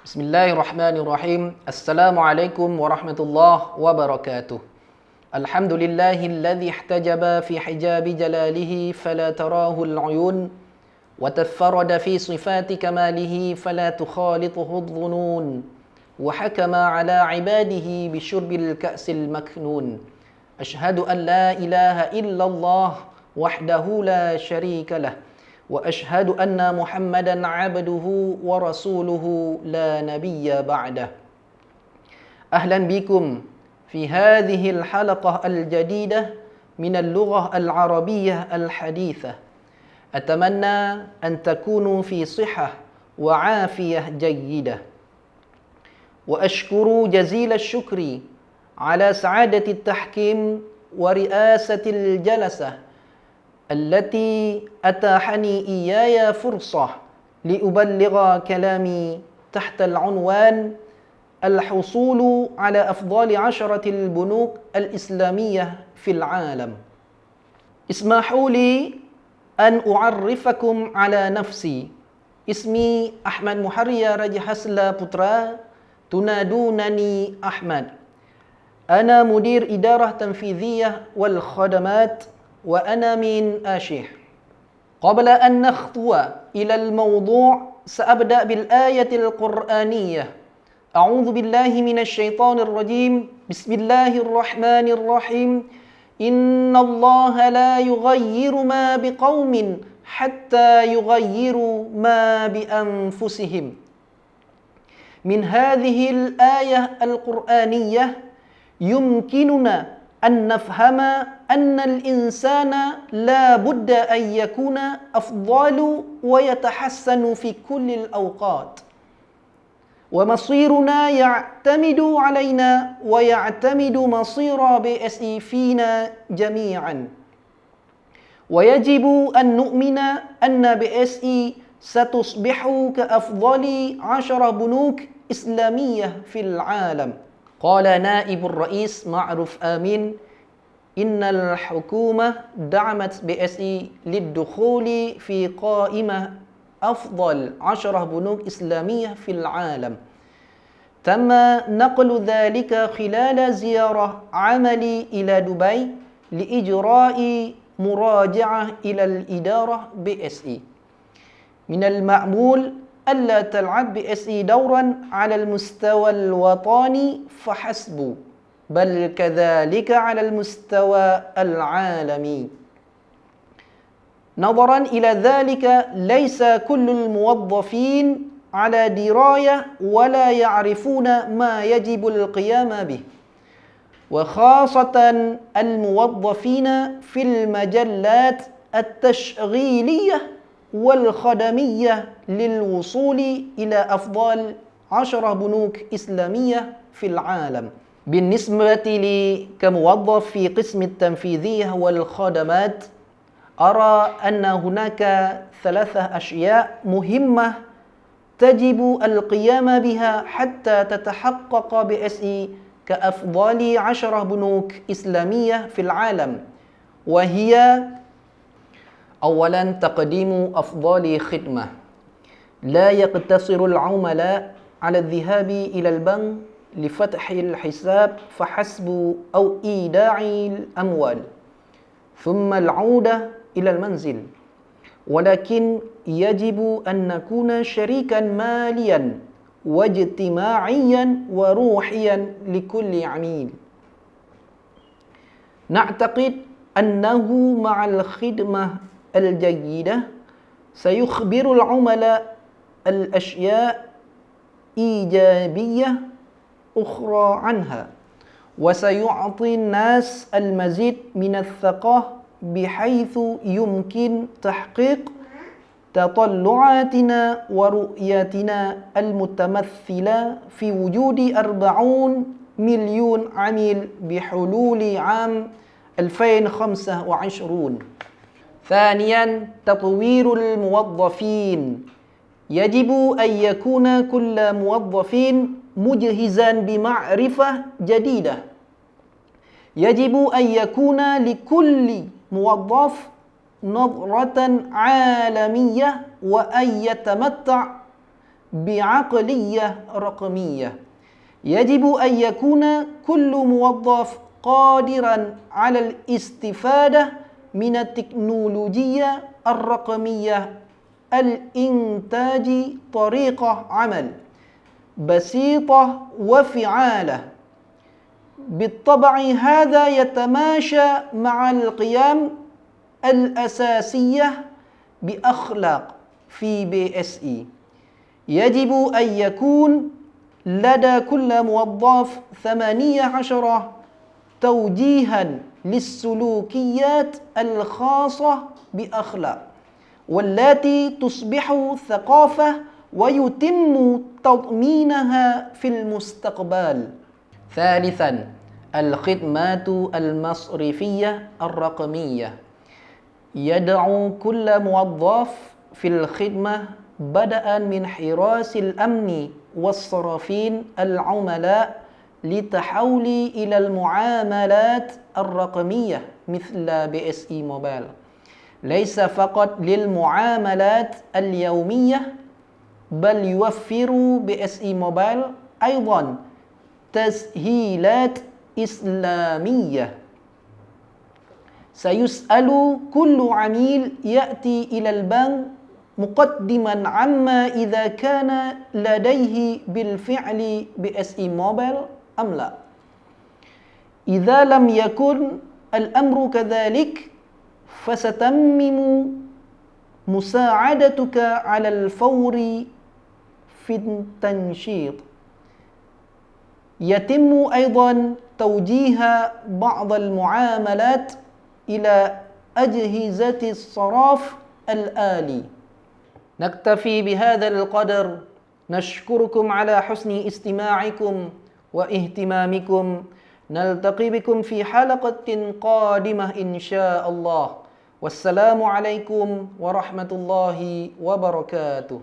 بسم الله الرحمن الرحيم السلام عليكم ورحمة الله وبركاته الحمد لله الذي احتجب في حجاب جلاله فلا تراه العيون وتفرد في صفات كماله فلا تخالطه الظنون وحكم على عباده بشرب الكأس المكنون أشهد أن لا إله إلا الله وحده لا شريك له وأشهد أن محمدا عبده ورسوله لا نبي بعده أهلا بكم في هذه الحلقة الجديدة من اللغة العربية الحديثة أتمنى أن تكونوا في صحة وعافية جيدة وأشكر جزيل الشكر على سعادة التحكيم ورئاسة الجلسة التي أتاحني إياي فرصة لأبلغ كلامي تحت العنوان الحصول على أفضل 10 البنوك الإسلامية في العالم. اسمحوا لي أن أعرفكم على نفسي. اسمي أحمد محرية رجحسلا بطرا، تنادونني أحمد. أنا مدير إدارة تنفيذية والخدمات وأنا من آشيح. قبل أن نخطو إلى الموضوع سأبدأ بالآية القرآنية. أعوذ بالله من الشيطان الرجيم. بسم الله الرحمن الرحيم. إن الله لا يغير ما بقوم حتى يغيروا ما بأنفسهم. من هذه الآية القرآنية يمكننا أن نفهم أن الإنسان لا بد أن يكون أفضل ويتحسن في كل الأوقات، ومصيرنا يعتمد علينا ويعتمد مصير BSI فينا جميعا، ويجب أن نؤمن أن BSI ستصبح كأفضل 10 بنوك إسلامية في العالم. قال نائب الرئيس معروف آمين إن الحكومة دعمت BSI للدخول في قائمة أفضل 10 بنوك إسلامية في العالم. تم نقل ذلك خلال زيارة عملي إلى دبي لإجراء مراجعة إلى الإدارة BSI. من المأمول ألا تلعب BSI دورا على المستوى الوطني فحسب، بل كذلك على المستوى العالمي. نظرا إلى ذلك ليس كل الموظفين على دراية ولا يعرفون ما يجب القيام به، وخاصة الموظفين في المجلات التشغيلية والخدمية للوصول إلى أفضل 10 بنوك إسلامية في العالم. بالنسبة لي كموظف في قسم التنفيذية والخدمات أرى أن هناك 3 أشياء مهمة تجب القيام بها حتى تتحقق BSI كأفضل 10 بنوك إسلامية في العالم، وهي أولا تقديم أفضل خدمة. لا يقتصر العملاء على الذهاب إلى البنك لفتح الحساب فحسب أو إيداع الأموال ثم العودة إلى المنزل، ولكن يجب أن نكون شريكا ماليا واجتماعيا وروحيا لكل عميل. نعتقد أنه مع الخدمة الجيدة سيخبر العملاء الأشياء إيجابية أخرى عنها، وسيعطي الناس المزيد من الثقة بحيث يمكن تحقيق تطلعاتنا ورؤيتنا المتمثلة في وجود 40 مليون عميل بحلول عام 2025. ثانيا تطوير الموظفين. يجب أن يكون كل موظف مجهزا بمعرفة جديدة. يجب أن يكون لكل موظف نظرة عالمية وأن يتمتع بعقلية رقمية. يجب أن يكون كل موظف قادرا على الاستفادة من التكنولوجيا الرقمية الإنتاج طريقة عمل بسيطة وفعالة. بالطبع هذا يتماشى مع القيم الأساسية بأخلاق في BSE. يجب أن يكون لدى كل موظف 18 توجيها للسلوكيات الخاصة بأخلاق والتي تصبح ثقافة ويتم تضمينها في المستقبل. ثالثا، الخدمات المصرفية الرقمية. يدعو كل موظف في الخدمة بدءا من حراس الأمن والصرافين العملاء للتحول إلى المعاملات الرقمية مثل BSE موبايل، ليس فقط للمعاملات اليومية، بل يوفر BSE موبايل أيضا تسهيلات إسلامية. سيسأل كل عميل يأتي إلى البنك مقدما عما إذا كان لديه بالفعل BSE موبايل أم لا. إذا لم يكن الأمر كذلك فستتمم مساعدتك على الفور في التنشيط. يتم أيضا توجيه بعض المعاملات إلى أجهزة الصراف الآلي. نكتفي بهذا القدر. نشكركم على حسن استماعكم واهتمامكم. نلتقي بكم في حلقة قادمة إن شاء الله. والسلام عليكم ورحمة الله وبركاته.